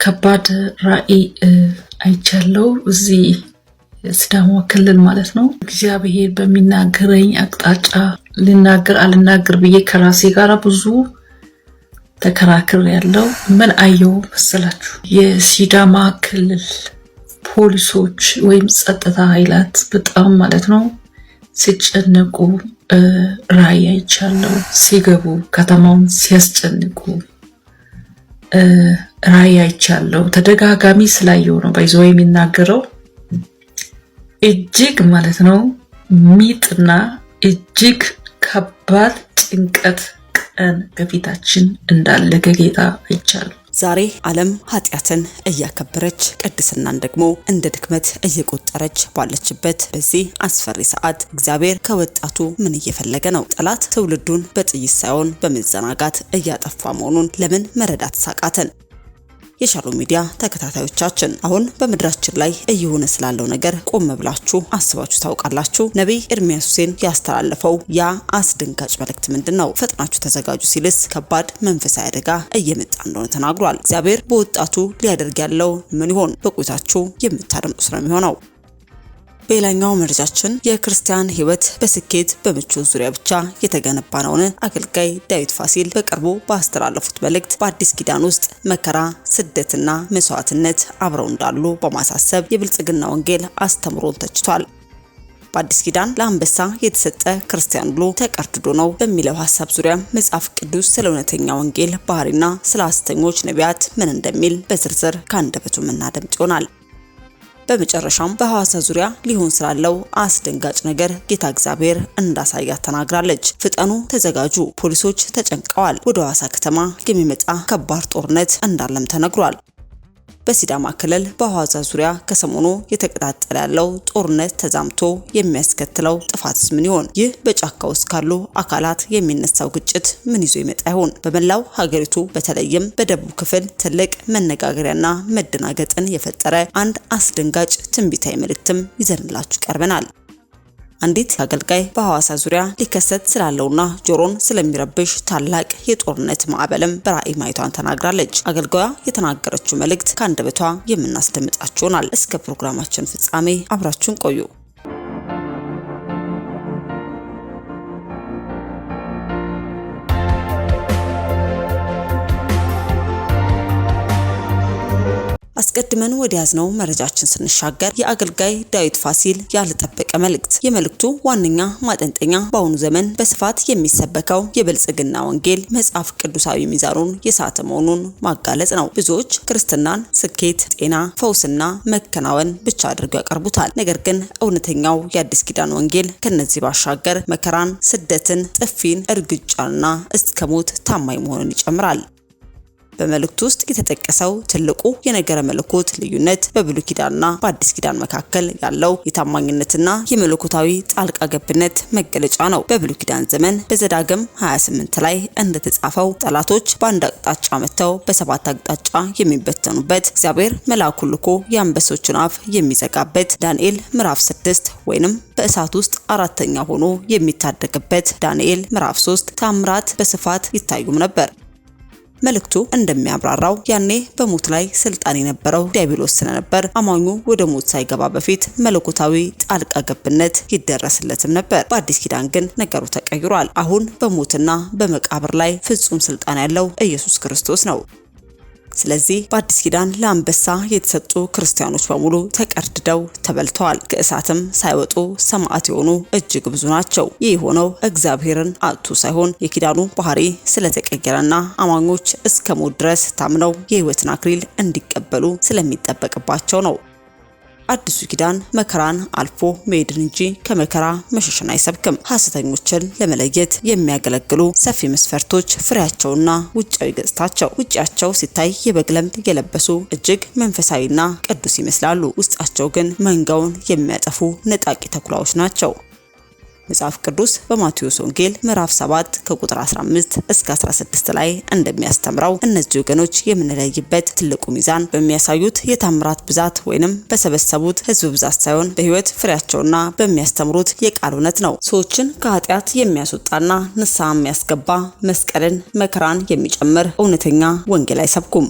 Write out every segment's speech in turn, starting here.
ከባድ ራእይ አይቻለው እዚህ ሲዳማ ክልል ማለት ነው። እግዚአብሔር በሚናገረኝ አቅጣጫ ልናገር አልናገር ብዬ ከራሴ ጋር ብዙ ተከራክር ያለው ምን አየው መሰላችሁ? የሲዳማ ክልል ፖሊሶች ወይም ጸጥታ ኃይላት በጣም ማለት ነው ሲጨነቁ ራእይ አይቻለው። ሲገቡ ከተማውን ሲያስጨንቁ ራእይ አይቻለው። ተደጋጋሚ ስላየው ነው ባይዘው የሚናገረው። እጅግ ማለት ነው ሚጥና እጅግ ከባድ ጭንቀት ቀን ከፊታችን እንዳለ ከጌታ አይቻለው። ዛሬ ዓለም ኃጢያትን እያከበረች ቅድስናን ደግሞ እንደ ድክመት እየቆጠረች ባለችበት በዚህ አስፈሪ ሰዓት እግዚአብሔር ከወጣቱ ምን እየፈለገ ነው? ጠላት ትውልዱን በጥይት ሳይሆን በመዘናጋት እያጠፋ መሆኑን ለምን መረዳት ሳቃተን? የሻሎም ሚዲያ ተከታታዮቻችን አሁን በመድራችን ላይ እየሆነ ስላለው ነገር ቆም ብላችሁ አስባችሁ ታውቃላችሁ? ነብይ ኤርሚያስ ሁሴን ያስተላለፈው ያ አስደንጋጭ መልእክት ምንድነው? ፈጥናችሁ ተዘጋጁ ሲልስ ከባድ መንፈሳዊ አደጋ እየመጣ እንደሆነ ተናግሯል። እግዚአብሔር በወጣቱ ሊያደርግ ያለው ምን ይሆን? በቆይታችሁ የምታደምጡት ነው የሚሆነው። በሌላኛው መረጃችን የክርስቲያን ሕይወት በስኬት በምቾት ዙሪያ ብቻ የተገነባ ነውን? አገልጋይ ዳዊት ፋሲል በቅርቡ ባስተላለፉት መልእክት በአዲስ ኪዳን ውስጥ መከራ፣ ስደትና መስዋዕትነት አብረው እንዳሉ በማሳሰብ የብልጽግና ወንጌል አስተምሮን ተችቷል። በአዲስ ኪዳን ለአንበሳ የተሰጠ ክርስቲያን ሁሉ ተቀርድዶ ነው በሚለው ሐሳብ ዙሪያ መጽሐፍ ቅዱስ ስለ እውነተኛ ወንጌል ባህሪና ስለ ሐሰተኞች ነቢያት ምን እንደሚል በዝርዝር ከአንደበቱ የምናደምጥ ይሆናል። በመጨረሻም በሐዋሳ ዙሪያ ሊሆን ስላለው አስደንጋጭ ነገር ጌታ እግዚአብሔር እንዳሳያት ተናግራለች። ፍጠኑ፣ ተዘጋጁ፣ ፖሊሶች ተጨንቀዋል። ወደ ሐዋሳ ከተማ የሚመጣ ከባድ ጦርነት እንዳለም ተነግሯል። በሲዳማ ክልል በሐዋሳ ዙሪያ ከሰሞኑ የተቀጣጠለ ያለው ጦርነት ተዛምቶ የሚያስከትለው ጥፋትስ ምን ይሆን? ይህ በጫካ ውስጥ ካሉ አካላት የሚነሳው ግጭት ምን ይዞ ይመጣ ይሆን? በመላው ሀገሪቱ በተለይም በደቡብ ክፍል ትልቅ መነጋገሪያና መደናገጥን የፈጠረ አንድ አስደንጋጭ ትንቢታዊ መልእክትም ይዘንላችሁ ቀርበናል። አንዲት አገልጋይ በሐዋሳ ዙሪያ ሊከሰት ስላለውና ጆሮን ስለሚረብሽ ታላቅ የጦርነት ማዕበልም በራእይ ማየቷን ተናግራለች። አገልጋዩዋ የተናገረችው መልእክት ከአንደበቷ የምናስደምጣችሁ ይሆናል። እስከ ፕሮግራማችን ፍጻሜ አብራችሁን ቆዩ። አስቀድመን ወደ ያዝነው መረጃችን ስንሻገር የአገልጋይ ዳዊት ፋሲል ያልተጠበቀ መልእክት። የመልእክቱ ዋነኛ ማጠንጠኛ በአሁኑ ዘመን በስፋት የሚሰበከው የብልጽግና ወንጌል መጽሐፍ ቅዱሳዊ ሚዛኑን የሳተ መሆኑን ማጋለጽ ነው። ብዙዎች ክርስትናን ስኬት፣ ጤና፣ ፈውስና መከናወን ብቻ አድርገው ያቀርቡታል። ነገር ግን እውነተኛው የአዲስ ኪዳን ወንጌል ከነዚህ ባሻገር መከራን፣ ስደትን፣ ጥፊን፣ እርግጫንና እስከ ሞት ታማኝ መሆኑን ይጨምራል። በመልእክቱ ውስጥ የተጠቀሰው ትልቁ የነገረ መለኮት ልዩነት በብሉይ ኪዳንና በአዲስ ኪዳን መካከል ያለው የታማኝነትና የመለኮታዊ ጣልቃ ገብነት መገለጫ ነው። በብሉይ ኪዳን ዘመን በዘዳግም 28 ላይ እንደተጻፈው ጠላቶች በአንድ አቅጣጫ መጥተው በሰባት አቅጣጫ የሚበተኑበት፣ እግዚአብሔር መልአኩን ልኮ የአንበሶችን አፍ የሚዘጋበት፣ ዳንኤል ምዕራፍ 6 ወይንም በእሳት ውስጥ አራተኛ ሆኖ የሚታደግበት ዳንኤል ምዕራፍ 3 ታምራት በስፋት ይታዩም ነበር። መልእክቱ እንደሚያብራራው ያኔ በሞት ላይ ስልጣን የነበረው ዲያብሎስ ስለነበር አማኙ ወደ ሞት ሳይገባ በፊት መለኮታዊ ጣልቃ ገብነት ይደረስለትም ነበር። በአዲስ ኪዳን ግን ነገሩ ተቀይሯል። አሁን በሞትና በመቃብር ላይ ፍጹም ስልጣን ያለው ኢየሱስ ክርስቶስ ነው። ስለዚህ በአዲስ ኪዳን ለአንበሳ የተሰጡ ክርስቲያኖች በሙሉ ተቀርድደው ተበልተዋል። ከእሳትም ሳይወጡ ሰማዕት የሆኑ እጅግ ብዙ ናቸው። ይህ የሆነው እግዚአብሔርን አጥቶ ሳይሆን የኪዳኑ ባህሪ ስለተቀየረና አማኞች እስከ ሞት ድረስ ታምነው የሕይወትን አክሊል እንዲቀበሉ ስለሚጠበቅባቸው ነው። አዲሱ ኪዳን መከራን አልፎ መሄድን እንጂ ከመከራ መሸሽን አይሰብክም። ሐሰተኞችን ለመለየት የሚያገለግሉ ሰፊ መስፈርቶች ፍሬያቸውና ውጫዊ ገጽታቸው። ውጫቸው ሲታይ የበግ ለምድ የለበሱ እጅግ መንፈሳዊና ቅዱስ ይመስላሉ። ውስጣቸው ግን መንጋውን የሚያጠፉ ነጣቂ ተኩላዎች ናቸው። መጽሐፍ ቅዱስ በማቴዎስ ወንጌል ምዕራፍ 7 ከቁጥር 15 እስከ 16 ላይ እንደሚያስተምረው እነዚህ ወገኖች የምንለይበት ትልቁ ሚዛን በሚያሳዩት የታምራት ብዛት ወይንም በሰበሰቡት ሕዝብ ብዛት ሳይሆን በሕይወት ፍሬያቸውና በሚያስተምሩት የቃል እውነት ነው። ሰዎችን ከኃጢአት የሚያስወጣና ንስሐ የሚያስገባ መስቀልን፣ መከራን የሚጨምር እውነተኛ ወንጌል አይሰብኩም።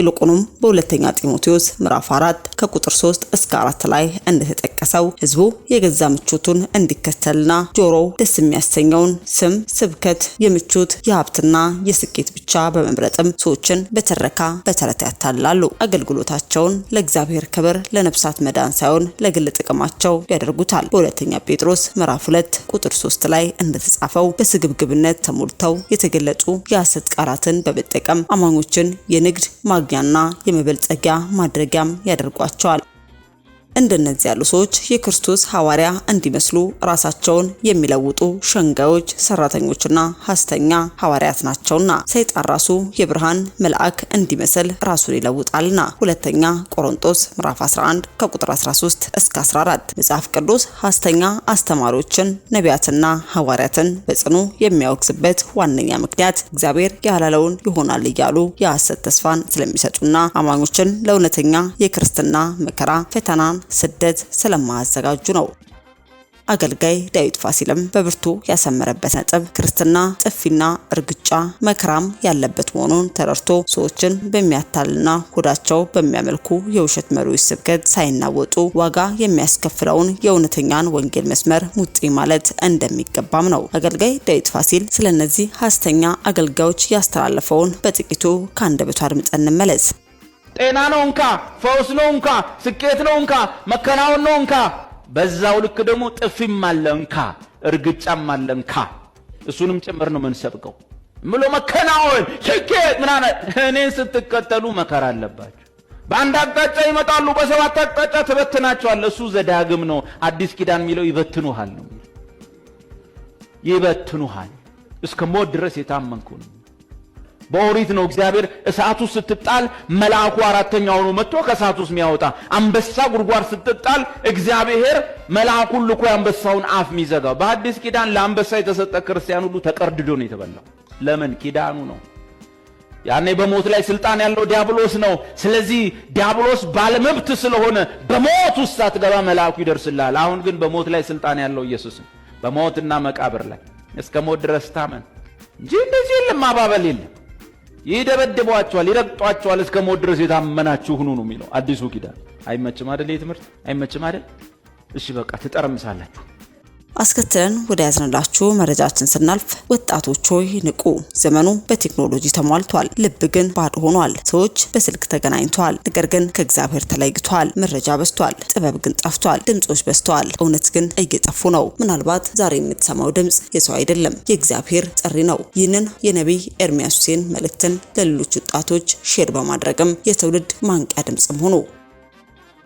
ይልቁንም በሁለተኛ ጢሞቴዎስ ምዕራፍ 4 ከቁጥር 3 እስከ 4 ላይ እንደተጠቀሰው ህዝቡ የገዛ ምቾቱን እንዲከተልና ጆሮው ደስ የሚያሰኘውን ስም፣ ስብከት፣ የምቾት የሀብትና የስኬት ብቻ በመምረጥም ሰዎችን በተረካ በተረት ያታልላሉ። አገልግሎታቸውን ለእግዚአብሔር ክብር ለነፍሳት መዳን ሳይሆን ለግል ጥቅማቸው ያደርጉታል። በሁለተኛ ጴጥሮስ ምዕራፍ 2 ቁጥር 3 ላይ እንደተጻፈው በስግብግብነት ተሞልተው የተገለጹ የሐሰት ቃላትን በመጠቀም አማኞችን የንግድ ማግኛና የመበልጸጊያ ማድረጊያም ያደርጓቸዋል። እንደነዚህ ያሉ ሰዎች የክርስቶስ ሐዋርያ እንዲመስሉ ራሳቸውን የሚለውጡ ሸንጋዮች፣ ሰራተኞችና ሐሰተኛ ሐዋርያት ናቸውና ሰይጣን ራሱ የብርሃን መልአክ እንዲመስል ራሱን ይለውጣልና። ሁለተኛ ቆሮንቶስ ምዕራፍ 11 ከቁጥር 13 እስከ 14። መጽሐፍ ቅዱስ ሐሰተኛ አስተማሪዎችን፣ ነቢያትና ሐዋርያትን በጽኑ የሚያወግዝበት ዋነኛ ምክንያት እግዚአብሔር ያላለውን ይሆናል እያሉ የሐሰት ተስፋን ስለሚሰጡና አማኞችን ለእውነተኛ የክርስትና መከራ፣ ፈተናን፣ ስደት ስለማያዘጋጁ ነው። አገልጋይ ዳዊት ፋሲልም በብርቱ ያሰመረበት ነጥብ ክርስትና ጥፊና እርግጫ መከራም ያለበት መሆኑን ተረድቶ ሰዎችን በሚያታልና ሆዳቸው በሚያመልኩ የውሸት መሪዎች ስብከት ሳይናወጡ ዋጋ የሚያስከፍለውን የእውነተኛን ወንጌል መስመር ሙጢ ማለት እንደሚገባም ነው። አገልጋይ ዳዊት ፋሲል ስለነዚህ ሐሰተኛ አገልጋዮች ያስተላለፈውን በጥቂቱ ከአንደበቱ አድምጠን እንመለስ። ጤና ነው እንካ፣ ፈውስ ነው እንካ፣ ስኬት ነው እንካ፣ መከናወን ነው እንካ፣ በዛው ልክ ደግሞ ጥፊም አለ እንካ፣ እርግጫም አለ እንካ። እሱንም ጭምር ነው የምንሰብከው ብሎ መከናወን ስኬት ምናምን። እኔን ስትከተሉ መከራ አለባችሁ። በአንድ አቅጣጫ ይመጣሉ፣ በሰባት አቅጣጫ ተበትናቸዋል። እሱ ዘዳግም ነው። አዲስ ኪዳን የሚለው ይበትኑሃል ነው። ይበትኑሃል እስከ ሞት ድረስ የታመንኩ ነው። በኦሪት ነው እግዚአብሔር እሳቱ ስትጣል መልአኩ አራተኛው ነው መጥቶ ከእሳቱ ውስጥ የሚያወጣ። አንበሳ ጉድጓድ ስትጣል እግዚአብሔር መልአኩን ልኮ አንበሳውን አፍ የሚዘጋው። በአዲስ ኪዳን ለአንበሳ የተሰጠ ክርስቲያን ሁሉ ተቀርድዶ ነው የተበላው። ለምን? ኪዳኑ ነው። ያኔ በሞት ላይ ስልጣን ያለው ዲያብሎስ ነው። ስለዚህ ዲያብሎስ ባለመብት ስለሆነ በሞት ውስጥ ሳትገባ መልአኩ ይደርስልሃል። አሁን ግን በሞት ላይ ስልጣን ያለው ኢየሱስ ነው። በሞትና መቃብር ላይ እስከ ሞት ድረስ ታመን እንጂ እንደዚህ የለም፣ ማባበል የለም። ይደበድቧቸዋል፣ ይረግጧቸዋል። እስከ ሞት ድረስ የታመናችሁ ሁኑ ነው የሚለው አዲሱ ኪዳን። አይመችም አይደል? የትምህርት አይመችም አይደል? እሺ በቃ ትጠረምሳላችሁ። አስከትለን ወደ ያዝንላችሁ መረጃችን ስናልፍ ወጣቶች ሆይ ንቁ፣ ዘመኑ በቴክኖሎጂ ተሟልቷል፣ ልብ ግን ባዶ ሆኗል። ሰዎች በስልክ ተገናኝተዋል፣ ነገር ግን ከእግዚአብሔር ተለይተዋል። መረጃ በዝቷል፣ ጥበብ ግን ጠፍቷል። ድምጾች በዝተዋል፣ እውነት ግን እየጠፉ ነው። ምናልባት ዛሬ የምትሰማው ድምጽ የሰው አይደለም፣ የእግዚአብሔር ጥሪ ነው። ይህንን የነቢይ ኤርሚያስ ሁሴን መልእክትን ለሌሎች ወጣቶች ሼር በማድረግም የትውልድ ማንቂያ ድምጽም ሆኑ።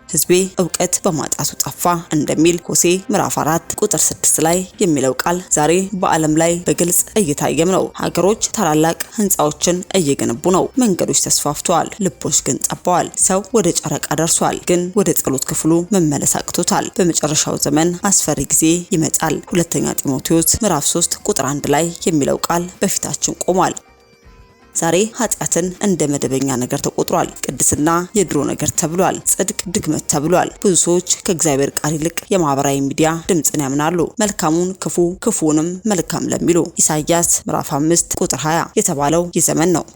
ህዝቤ እውቀት በማጣቱ ጠፋ እንደሚል ሆሴ ምዕራፍ 4 ቁጥር 6 ላይ የሚለው ቃል ዛሬ በዓለም ላይ በግልጽ እየታየም ነው። ሀገሮች ታላላቅ ህንጻዎችን እየገነቡ ነው። መንገዶች ተስፋፍተዋል፣ ልቦች ግን ጠበዋል። ሰው ወደ ጨረቃ ደርሷል፣ ግን ወደ ጸሎት ክፍሉ መመለስ አቅቶታል። በመጨረሻው ዘመን አስፈሪ ጊዜ ይመጣል። ሁለተኛ ጢሞቴዎስ ምዕራፍ 3 ቁጥር 1 ላይ የሚለው ቃል በፊታችን ቆሟል። ዛሬ ኃጢአትን እንደ መደበኛ ነገር ተቆጥሯል። ቅድስና የድሮ ነገር ተብሏል። ጽድቅ ድክመት ተብሏል። ብዙ ሰዎች ከእግዚአብሔር ቃል ይልቅ የማህበራዊ ሚዲያ ድምጽን ያምናሉ። መልካሙን ክፉ፣ ክፉንም መልካም ለሚሉ ኢሳይያስ ምዕራፍ 5 ቁጥር 20 የተባለው የዘመን ነው።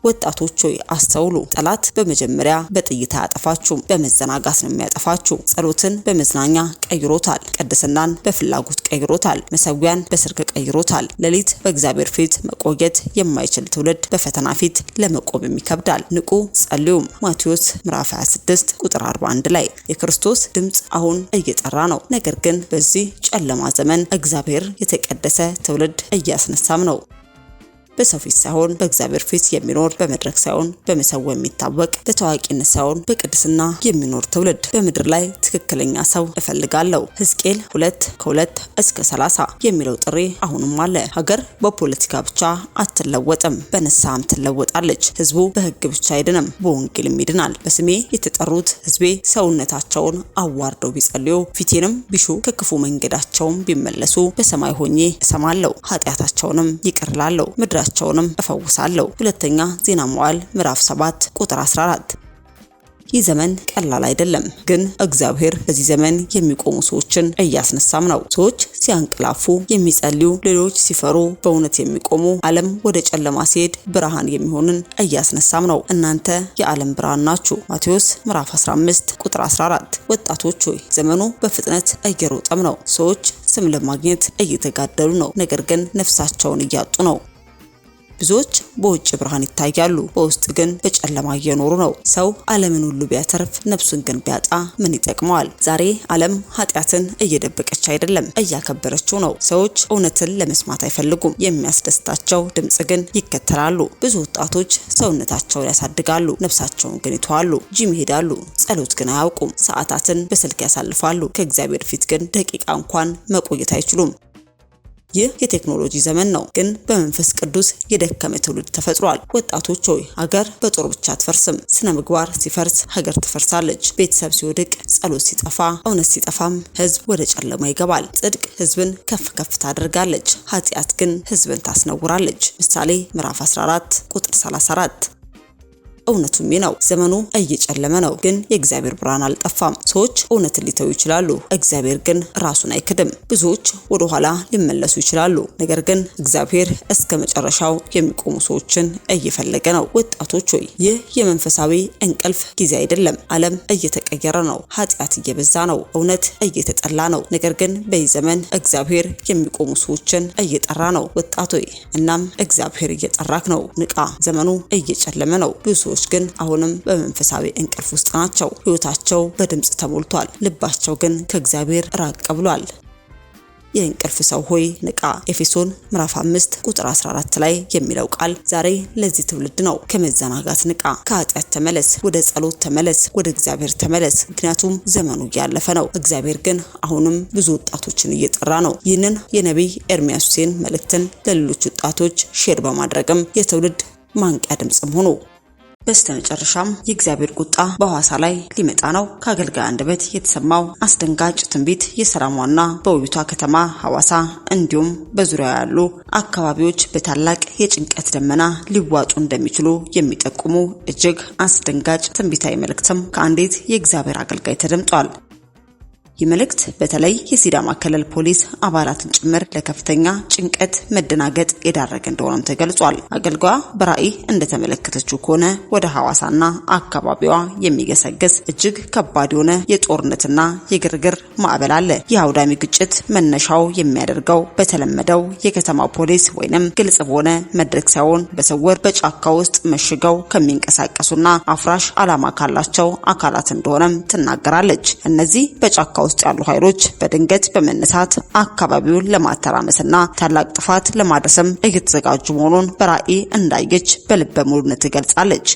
ወጣቶች ሆይ አስተውሉ። ጠላት በመጀመሪያ በጥይት አያጠፋችሁም፣ በመዘናጋት ነው የሚያጠፋችሁ። ጸሎትን በመዝናኛ ቀይሮታል። ቅድስናን በፍላጎት ቀይሮታል። መሰዊያን በስርክ ቀይሮታል። ሌሊት በእግዚአብሔር ፊት መቆየት የማይችል ትውልድ በፈተና ፊት ለመቆም ይከብዳል። ንቁ፣ ጸልዩም። ማቴዎስ ምዕራፍ 26 ቁጥር 41 ላይ የክርስቶስ ድምጽ አሁን እየጠራ ነው። ነገር ግን በዚህ ጨለማ ዘመን እግዚአብሔር የተቀደሰ ትውልድ እያስነሳም ነው። በሰው ፊት ሳይሆን በእግዚአብሔር ፊት የሚኖር፣ በመድረክ ሳይሆን በመሰው የሚታወቅ፣ በታዋቂነት ሳይሆን በቅድስና የሚኖር ትውልድ። በምድር ላይ ትክክለኛ ሰው እፈልጋለሁ። ሕዝቅኤል 2:2 እስከ 30 የሚለው ጥሪ አሁንም አለ። ሀገር በፖለቲካ ብቻ አትለወጥም፣ በንስሐም ትለወጣለች። ህዝቡ በህግ ብቻ አይድንም፣ በወንጌልም ይድናል። በስሜ የተጠሩት ህዝቤ ሰውነታቸውን አዋርደው ቢጸልዩ፣ ፊቴንም ቢሹ፣ ከክፉ መንገዳቸውም ቢመለሱ በሰማይ ሆኜ እሰማለሁ፣ ኃጢአታቸውንም ይቅር እላለሁ፣ ምድራቸውንም እፈውሳለሁ። ሁለተኛ ዜና መዋዕል ምዕራፍ 7 ቁጥር 14። ይህ ዘመን ቀላል አይደለም፣ ግን እግዚአብሔር በዚህ ዘመን የሚቆሙ ሰዎችን እያስነሳም ነው። ሰዎች ሲያንቀላፉ የሚጸልዩ፣ ሌሎች ሲፈሩ በእውነት የሚቆሙ፣ ዓለም ወደ ጨለማ ሲሄድ ብርሃን የሚሆንን እያስነሳም ነው። እናንተ የዓለም ብርሃን ናችሁ። ማቴዎስ ምዕራፍ 15 ቁጥር 14። ወጣቶች ሆይ ዘመኑ በፍጥነት እየሮጠም ነው። ሰዎች ስም ለማግኘት እየተጋደሉ ነው፣ ነገር ግን ነፍሳቸውን እያጡ ነው። ብዙዎች በውጭ ብርሃን ይታያሉ፣ በውስጥ ግን በጨለማ እየኖሩ ነው። ሰው ዓለምን ሁሉ ቢያተርፍ ነፍሱን ግን ቢያጣ ምን ይጠቅመዋል? ዛሬ ዓለም ኃጢአትን እየደበቀች አይደለም፣ እያከበረችው ነው። ሰዎች እውነትን ለመስማት አይፈልጉም፣ የሚያስደስታቸው ድምጽ ግን ይከተላሉ። ብዙ ወጣቶች ሰውነታቸውን ያሳድጋሉ፣ ነፍሳቸውን ግን ይተዋሉ። ጂም ይሄዳሉ፣ ጸሎት ግን አያውቁም። ሰዓታትን በስልክ ያሳልፋሉ፣ ከእግዚአብሔር ፊት ግን ደቂቃ እንኳን መቆየት አይችሉም። ይህ የቴክኖሎጂ ዘመን ነው፣ ግን በመንፈስ ቅዱስ የደከመ ትውልድ ተፈጥሯል። ወጣቶች ሆይ ሀገር በጦር ብቻ አትፈርስም። ስነ ምግባር ሲፈርስ ሀገር ትፈርሳለች። ቤተሰብ ሲወድቅ፣ ጸሎት ሲጠፋ፣ እውነት ሲጠፋም ህዝብ ወደ ጨለማ ይገባል። ጽድቅ ህዝብን ከፍ ከፍ ታደርጋለች፣ ኃጢአት ግን ህዝብን ታስነውራለች። ምሳሌ ምዕራፍ 14 ቁጥር 34። እውነቱም ነው። ዘመኑ እየጨለመ ነው፣ ግን የእግዚአብሔር ብርሃን አልጠፋም። ሰዎች እውነትን ሊተው ይችላሉ፣ እግዚአብሔር ግን ራሱን አይክድም። ብዙዎች ወደ ኋላ ሊመለሱ ይችላሉ፣ ነገር ግን እግዚአብሔር እስከ መጨረሻው የሚቆሙ ሰዎችን እየፈለገ ነው። ወጣቶች ሆይ ይህ የመንፈሳዊ እንቅልፍ ጊዜ አይደለም። ዓለም እየተቀየረ ነው፣ ኃጢአት እየበዛ ነው፣ እውነት እየተጠላ ነው። ነገር ግን በዚህ ዘመን እግዚአብሔር የሚቆሙ ሰዎችን እየጠራ ነው። ወጣቶይ እናም እግዚአብሔር እየጠራክ ነው። ንቃ፣ ዘመኑ እየጨለመ ነው። ብዙ ግን አሁንም በመንፈሳዊ እንቅልፍ ውስጥ ናቸው። ህይወታቸው በድምጽ ተሞልቷል፣ ልባቸው ግን ከእግዚአብሔር ራቅ ብሏል። የእንቅልፍ ሰው ሆይ ንቃ። ኤፌሶን ምዕራፍ 5 ቁጥር 14 ላይ የሚለው ቃል ዛሬ ለዚህ ትውልድ ነው። ከመዘናጋት ንቃ፣ ከኃጢአት ተመለስ፣ ወደ ጸሎት ተመለስ፣ ወደ እግዚአብሔር ተመለስ። ምክንያቱም ዘመኑ እያለፈ ነው። እግዚአብሔር ግን አሁንም ብዙ ወጣቶችን እየጠራ ነው። ይህንን የነቢይ ኤርሚያስ ሁሴን መልእክትን ለሌሎች ወጣቶች ሼር በማድረግም የትውልድ ማንቂያ ድምጽም ሆኑ። በስተመጨረሻም የእግዚአብሔር ቁጣ በሐዋሳ ላይ ሊመጣ ነው። ከአገልጋይ አንደበት የተሰማው አስደንጋጭ ትንቢት የሰላሟና በውቢቷ ከተማ ሐዋሳ እንዲሁም በዙሪያው ያሉ አካባቢዎች በታላቅ የጭንቀት ደመና ሊዋጡ እንደሚችሉ የሚጠቁሙ እጅግ አስደንጋጭ ትንቢታዊ መልእክትም ከአንዲት የእግዚአብሔር አገልጋይ ተደምጧል። ይህ መልእክት በተለይ የሲዳማ ክልል ፖሊስ አባላትን ጭምር ለከፍተኛ ጭንቀት፣ መደናገጥ የዳረገ እንደሆነም ተገልጿል። አገልጋዋ በራእይ እንደተመለከተችው ከሆነ ወደ ሐዋሳና አካባቢዋ የሚገሰግስ እጅግ ከባድ የሆነ የጦርነትና የግርግር ማዕበል አለ። የአውዳሚ ግጭት መነሻው የሚያደርገው በተለመደው የከተማ ፖሊስ ወይንም ግልጽ በሆነ መድረክ ሳይሆን በስውር በጫካ ውስጥ መሽገው ከሚንቀሳቀሱና አፍራሽ ዓላማ ካላቸው አካላት እንደሆነም ትናገራለች። እነዚህ በጫካ ውስጥ ያሉ ኃይሎች በድንገት በመነሳት አካባቢውን ለማተራመስና ታላቅ ጥፋት ለማድረስም እየተዘጋጁ መሆኑን በራእይ እንዳየች በልበ ሙሉነት ትገልጻለች።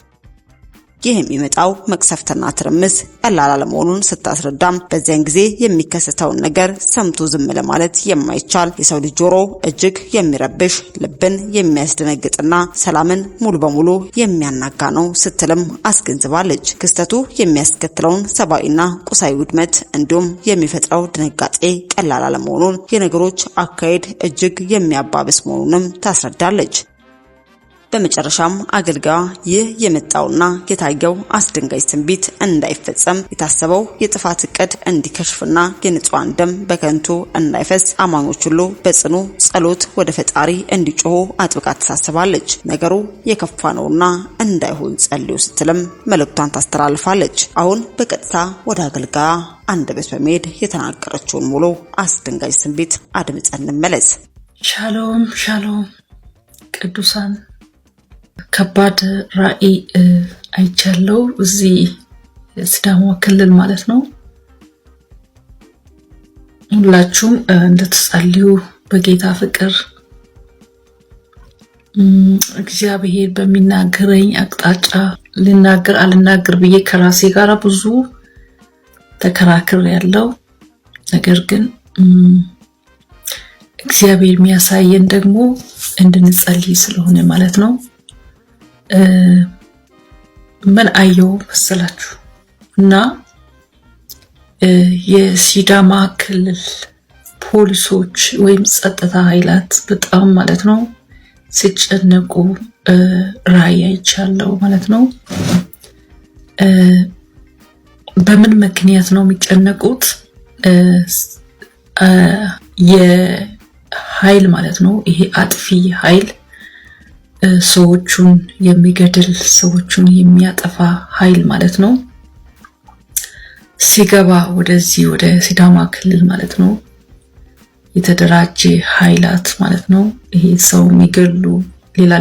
ይህ የሚመጣው መቅሰፍትና ትርምስ ቀላል አለመሆኑን ስታስረዳም በዚያን ጊዜ የሚከሰተውን ነገር ሰምቶ ዝም ለማለት የማይቻል የሰው ልጅ ጆሮ እጅግ የሚረብሽ ልብን የሚያስደነግጥና ሰላምን ሙሉ በሙሉ የሚያናጋ ነው ስትልም አስገንዝባለች። ክስተቱ የሚያስከትለውን ሰብአዊና ቁሳዊ ውድመት እንዲሁም የሚፈጥረው ድንጋጤ ቀላል አለመሆኑን፣ የነገሮች አካሄድ እጅግ የሚያባብስ መሆኑንም ታስረዳለች። በመጨረሻም አገልጋዋ ይህ የመጣውና የታየው አስደንጋጭ ትንቢት እንዳይፈጸም የታሰበው የጥፋት እቅድ እንዲከሽፍና የንጹሃን ደም በከንቱ እንዳይፈስ አማኞች ሁሉ በጽኑ ጸሎት ወደ ፈጣሪ እንዲጮሁ አጥብቃ ታሳስባለች። ነገሩ የከፋ ነውና እንዳይሆን ጸልዩ ስትልም መልእክቷን ታስተላልፋለች። አሁን በቀጥታ ወደ አገልጋዋ አንደበት በመሄድ የተናገረችውን ሙሉ አስደንጋጭ ትንቢት አድምጠን እንመለስ። ሻሎም ሻሎም ቅዱሳን፣ ከባድ ራእይ አይቻለው እዚህ ሲዳማ ክልል ማለት ነው። ሁላችሁም እንድትጸልዩ በጌታ ፍቅር እግዚአብሔር በሚናገረኝ አቅጣጫ ልናገር አልናገር ብዬ ከራሴ ጋር ብዙ ተከራክር ያለው ነገር ግን እግዚአብሔር የሚያሳየን ደግሞ እንድንጸልይ ስለሆነ ማለት ነው። ምን አየው መሰላችሁ? እና የሲዳማ ክልል ፖሊሶች ወይም ጸጥታ ኃይላት በጣም ማለት ነው ሲጨነቁ ራእይ አይቻለው ማለት ነው። በምን ምክንያት ነው የሚጨነቁት? የኃይል ማለት ነው። ይሄ አጥፊ ኃይል ሰዎቹን የሚገድል ሰዎቹን የሚያጠፋ ኃይል ማለት ነው ሲገባ ወደዚህ ወደ ሲዳማ ክልል ማለት ነው የተደራጀ ኃይላት ማለት ነው። ይሄ ሰው የሚገሉ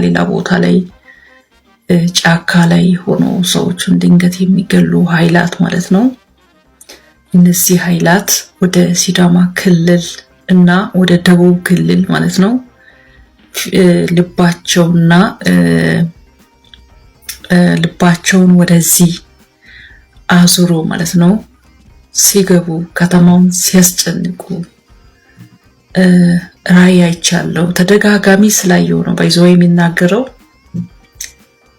ሌላ ቦታ ላይ ጫካ ላይ ሆኖ ሰዎችን ድንገት የሚገሉ ኃይላት ማለት ነው። እነዚህ ኃይላት ወደ ሲዳማ ክልል እና ወደ ደቡብ ክልል ማለት ነው ልባቸውን ወደዚህ አዙሮ ማለት ነው ሲገቡ ከተማውን ሲያስጨንቁ ራእይ አይቻለሁ። ተደጋጋሚ ስላየው ነው ባይዘው የሚናገረው።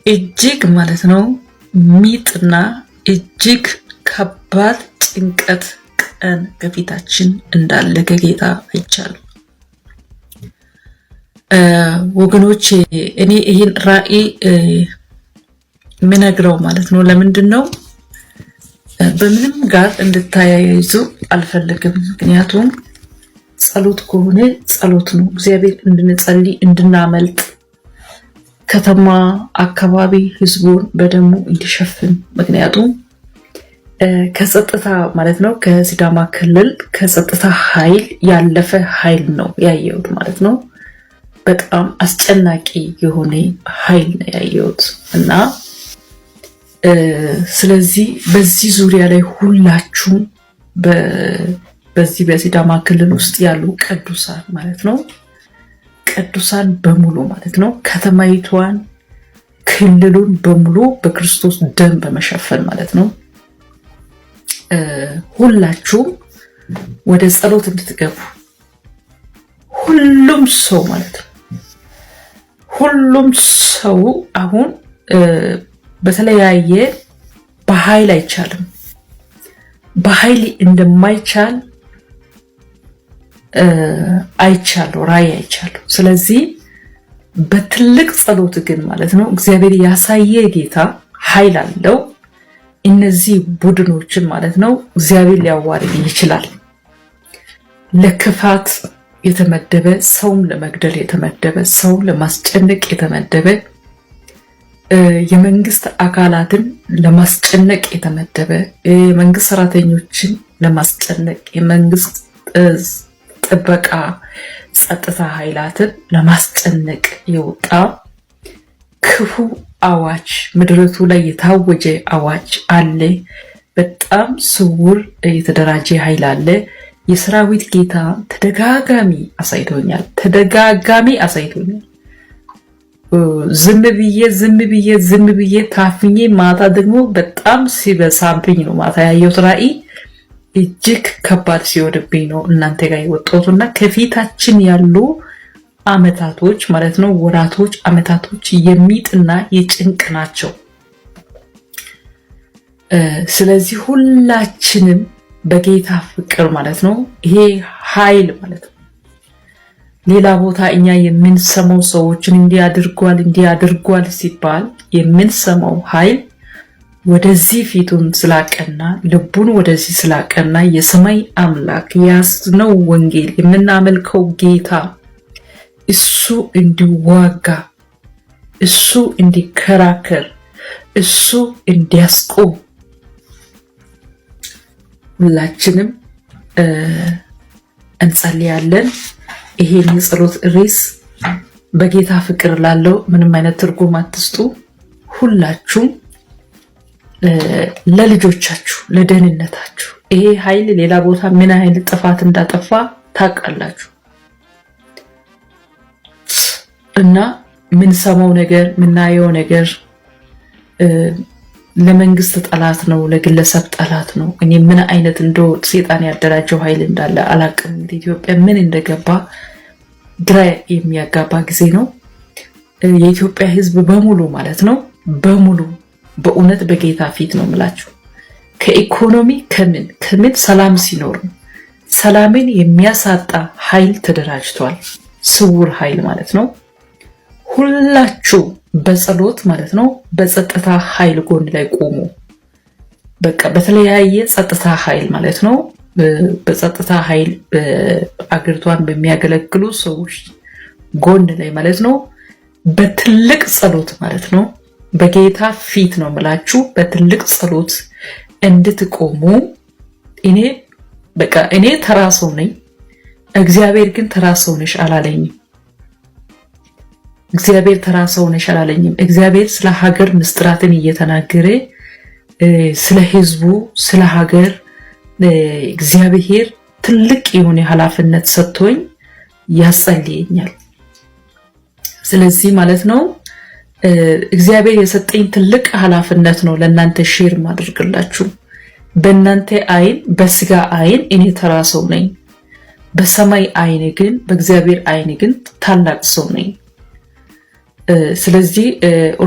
እጅግ ማለት ነው ሚጥና እጅግ ከባድ ጭንቀት ቀን ከፊታችን እንዳለ ከጌታ አይቻለሁ። ወገኖቼ እኔ ይሄን ራእይ ምነግረው ማለት ነው ለምንድን ነው በምንም ጋር እንድታያይዙ አልፈልግም። ምክንያቱም ጸሎት ከሆነ ጸሎት ነው። እግዚአብሔር እንድንጸልይ እንድናመልጥ ከተማ አካባቢ ህዝቡን በደሙ እንዲሸፍን ምክንያቱም ከጸጥታ ማለት ነው ከሲዳማ ክልል ከጸጥታ ኃይል ያለፈ ኃይል ነው ያየሁት ማለት ነው። በጣም አስጨናቂ የሆነ ኃይል ነው ያየሁት እና ስለዚህ በዚህ ዙሪያ ላይ ሁላችሁም በዚህ በሲዳማ ክልል ውስጥ ያሉ ቅዱሳን ማለት ነው ቅዱሳን በሙሉ ማለት ነው ከተማይቷን ክልሉን በሙሉ በክርስቶስ ደም በመሸፈን ማለት ነው ሁላችሁም ወደ ጸሎት እንድትገቡ ሁሉም ሰው ማለት ነው ሁሉም ሰው አሁን በተለያየ በኃይል አይቻልም። በኃይል እንደማይቻል አይቻለሁ ራእይ አይቻለሁ። ስለዚህ በትልቅ ጸሎት ግን ማለት ነው እግዚአብሔር ያሳየ ጌታ ኃይል አለው። እነዚህ ቡድኖችን ማለት ነው እግዚአብሔር ሊያዋርድ ይችላል። ለክፋት የተመደበ ሰውም ለመግደል የተመደበ ሰው ለማስጨነቅ የተመደበ የመንግስት አካላትን ለማስጨነቅ የተመደበ የመንግስት ሰራተኞችን ለማስጨነቅ የመንግስት ጥበቃ ጸጥታ ኃይላትን ለማስጨነቅ የወጣ ክፉ አዋጅ ምድረቱ ላይ የታወጀ አዋጅ አለ። በጣም ስውር የተደራጀ ኃይል አለ። የሰራዊት ጌታ ተደጋጋሚ አሳይቶኛል። ዝም ብዬ ታፍኜ ማታ ደግሞ በጣም ሲበሳብኝ ነው ማታ ያየሁት ራእይ እጅግ ከባድ ሲወድብኝ ነው እናንተ ጋር የወጣሁትና ከፊታችን ያሉ አመታቶች ማለት ነው ወራቶች አመታቶች የሚጥና የጭንቅ ናቸው። ስለዚህ ሁላችንም በጌታ ፍቅር ማለት ነው ይሄ ኃይል ማለት ነው ሌላ ቦታ እኛ የምንሰማው ሰዎችን እንዲያድርጓል ሲባል የምንሰማው ኃይል ወደዚህ ፊቱን ስላቀና ልቡን ወደዚህ ስላቀና የሰማይ አምላክ ያስነው ወንጌል የምናመልከው ጌታ እሱ እንዲዋጋ እሱ እንዲከራከር እሱ እንዲያስቆም ሁላችንም እንጸልያለን። ይሄን የጸሎት ርዕስ በጌታ ፍቅር ላለው ምንም አይነት ትርጉም አትስጡ። ሁላችሁም ለልጆቻችሁ ለደህንነታችሁ ይሄ ኃይል ሌላ ቦታ ምን ኃይል ጥፋት እንዳጠፋ ታውቃላችሁ እና ምን ሰማው ነገር ምናየው ነገር ለመንግስት ጠላት ነው ለግለሰብ ጠላት ነው። እኔ ምን አይነት እንደው ሰይጣን ያደራጀው ኃይል እንዳለ አላቅም። ኢትዮጵያ ምን እንደገባ ግራ የሚያጋባ ጊዜ ነው። የኢትዮጵያ ሕዝብ በሙሉ ማለት ነው በሙሉ በእውነት በጌታ ፊት ነው የምላችሁ ከኢኮኖሚ ከምን ሰላም ሲኖር ሰላምን የሚያሳጣ ኃይል ተደራጅቷል። ስውር ኃይል ማለት ነው። ሁላችሁ በጸሎት ማለት ነው በጸጥታ ኃይል ጎን ላይ ቆሙ። በቃ በተለያየ ጸጥታ ኃይል ማለት ነው በጸጥታ ኃይል በአገሪቷን በሚያገለግሉ ሰዎች ጎን ላይ ማለት ነው በትልቅ ጸሎት ማለት ነው በጌታ ፊት ነው የምላችሁ በትልቅ ጸሎት እንድትቆሙ እኔ ተራ ሰው ነኝ እግዚአብሔር ግን ተራ ሰው ነሽ አላለኝም እግዚአብሔር ስለ ሀገር ምስጥራትን እየተናገረ ስለ ህዝቡ ስለ ሀገር እግዚአብሔር ትልቅ የሆነ ኃላፊነት ሰጥቶኝ ያጸልየኛል ስለዚህ ማለት ነው እግዚአብሔር የሰጠኝ ትልቅ ኃላፊነት ነው ለእናንተ ሼር ማድረግላችሁ በእናንተ አይን በስጋ አይን እኔ ተራ ሰው ነኝ በሰማይ አይን ግን በእግዚአብሔር አይን ግን ታላቅ ሰው ነኝ ስለዚህ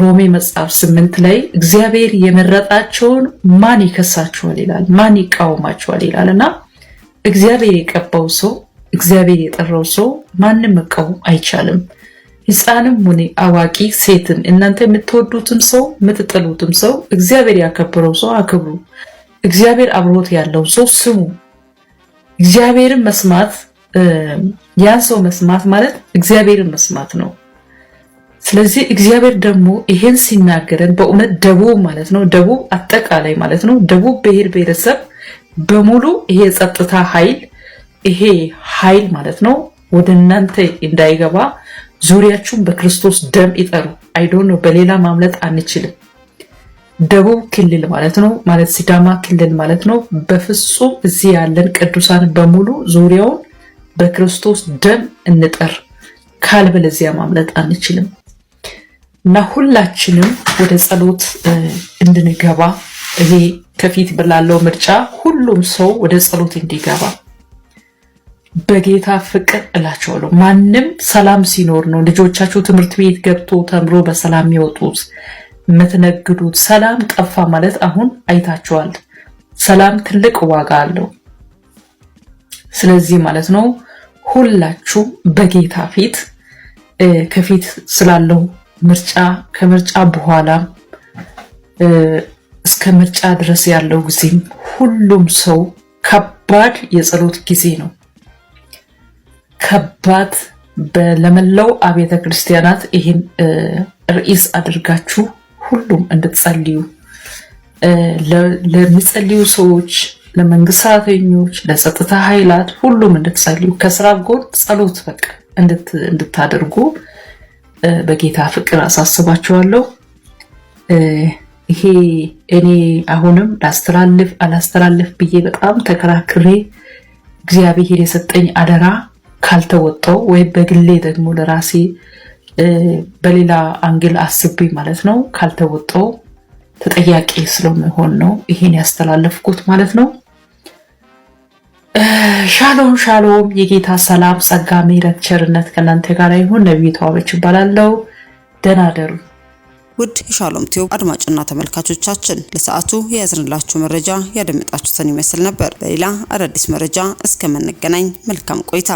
ሮሜ መጽሐፍ 8 ላይ እግዚአብሔር የመረጣቸውን ማን ይከሳቸዋል ይላል ማን ይቃወማቸዋል ይላልና እግዚአብሔር የቀባው ሰው እግዚአብሔር የጠራው ሰው ማንንም መቃወም አይቻልም ሕፃንም ሆነ አዋቂ ሴትን እናንተ የምትወዱትም ሰው የምትጠሉትም ሰው እግዚአብሔር ያከበረው ሰው አክብሩ እግዚአብሔር አብሮት ያለው ሰው ስሙ እግዚአብሔርን መስማት ያን ሰው መስማት ማለት እግዚአብሔርን መስማት ነው ስለዚህ እግዚአብሔር ደግሞ ይሄን ሲናገረን በእውነት ደቡብ ማለት ነው ደቡብ አጠቃላይ ማለት ነው ደቡብ ብሔር ብሔረሰብ በሙሉ ይሄ ጸጥታ ኃይል ማለት ነው ወደ እናንተ እንዳይገባ ዙሪያችሁን በክርስቶስ ደም ይጠሩ አይዶንት በሌላ ማምለጥ አንችልም ደቡብ ክልል ማለት ነው ማለት ሲዳማ ክልል ማለት ነው በፍጹም እዚህ ያለን ቅዱሳን በሙሉ ዙሪያውን በክርስቶስ ደም እንጠር ካልበለዚያ ማምለጥ አንችልም እና ሁላችንም ወደ ጸሎት እንድንገባ ይሄ ከፊት በላለው ምርጫ ሁሉም ሰው ወደ ጸሎት እንዲገባ በጌታ ፍቅር እላቸዋለሁ ማንንም ሰላም ሲኖር ነው ልጆቻችሁ ትምህርት ቤት ገብቶ ተምሮ በሰላም ይወጡት የምትነግዱት ሰላም ጠፋ ማለት አሁን አይታችኋል ሰላም ትልቅ ዋጋ አለው ስለዚህ ማለት ነው ሁላችሁ በጌታ ፊት ከፊት ስላለው ምርጫ ከምርጫ በኋላ እስከ ምርጫ ድረስ ያለው ጊዜ ሁሉም ሰው ከባድ የጸሎት ጊዜ ነው ከባድ ለመላው አብያተ ክርስቲያናት ይሄን ርዕስ አድርጋችሁ ሁሉም እንድትጸልዩ ለሚጸልዩ ሰዎች ለመንግስታተኞች ለጸጥታ ኃይላት ሁሉም እንድትጸልዩ ከስራ ጎን ጸሎት በቃ እንድታደርጉ በጌታ ፍቅር አሳስባችኋለሁ ይሄ እኔ አሁንም አላስተላልፍ ብዬ በጣም ተከራክሬ እግዚአብሔር የሰጠኝ አደራ ካልተወጣው ወይ በግሌ ደግሞ ለራሴ በሌላ አንግል አስቤ ማለት ነው ካልተወጣው ተጠያቂ ስለመሆን ነው ይሄን ያስተላልፍኩት ማለት ነው ሻሎም የጌታ ሰላም ጸጋ ምሕረት ቸርነት ከናንተ ጋር ይሁን ነብዩ ተዋበች ይባላልው ደህና ደሩ ውድ የሻሎም ቲዩብ አድማጭና ተመልካቾቻችን ለሰዓቱ የያዝንላችሁ መረጃ ያደመጣችሁትን ይመስል ነበር በሌላ አዳዲስ መረጃ እስከምንገናኝ መልካም ቆይታ